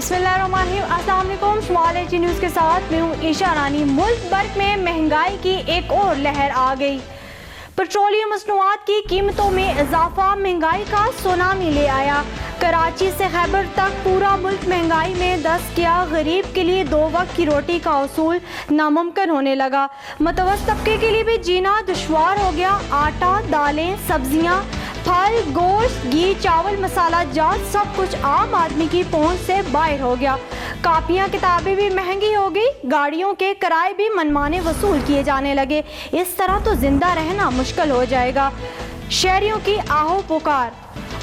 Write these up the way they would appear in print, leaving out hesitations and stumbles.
बिस्मिल्लाहिर्रहमानिर्रहीम। अस्सलाम वालेकुम। शुमाल एच न्यूज़ के साथ मैं हूँ ईशा रानी। मुल्क भर में महंगाई की एक और लहर आ गई। पेट्रोलियम मसनूआत की कीमतों में इजाफा महंगाई का सुनामी ले आया। कराची से खैबर तक पूरा मुल्क महंगाई में दस्त किया। गरीब के लिए 2 वक्त की रोटी का उसूल नामुमकिन होने लगा। मुतवस्सित तबके के लिए भी जीना दुश्वार हो गया। आटा, दालें, सब्जियां, फल, गोश्त, घी, चावल, मसाला जात सब कुछ आम आदमी की पहुंच से बाहर हो गया। कापियां किताबें भी महंगी हो गई। गाड़ियों के किराए भी मनमाने वसूल किए जाने लगे। इस तरह तो जिंदा रहना मुश्किल हो जाएगा। शहरियों की आहो पुकार।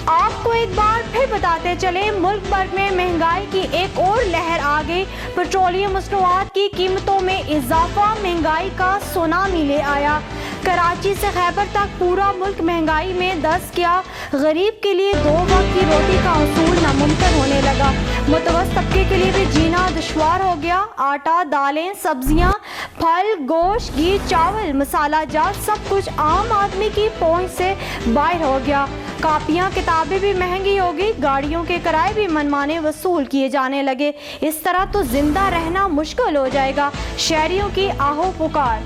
आपको एक बार फिर बताते चले, मुल्क भर में महंगाई की एक और लहर आ गई। पेट्रोलियम मसनूआत की कीमतों में इजाफा महंगाई का सुनामी ले आया। कराची से खैबर तक पूरा मुल्क महंगाई में दस्त किया। गरीब के लिए 2 वक्त की रोटी का उसूल नामुमकिन होने लगा। मुतवस्सित तबके के लिए भी जीना दुश्वार हो गया। आटा, दालें, सब्जियां, फल, गोश्त, घी, चावल, मसाला जात सब कुछ आम आदमी की पहुंच से बाहर हो गया। कापियां किताबें भी महंगी हो गई। गाड़ियों के किराए भी मनमाने वसूल किए जाने लगे। इस तरह तो जिंदा रहना मुश्किल हो जाएगा। शहरियों की आहो पुकार।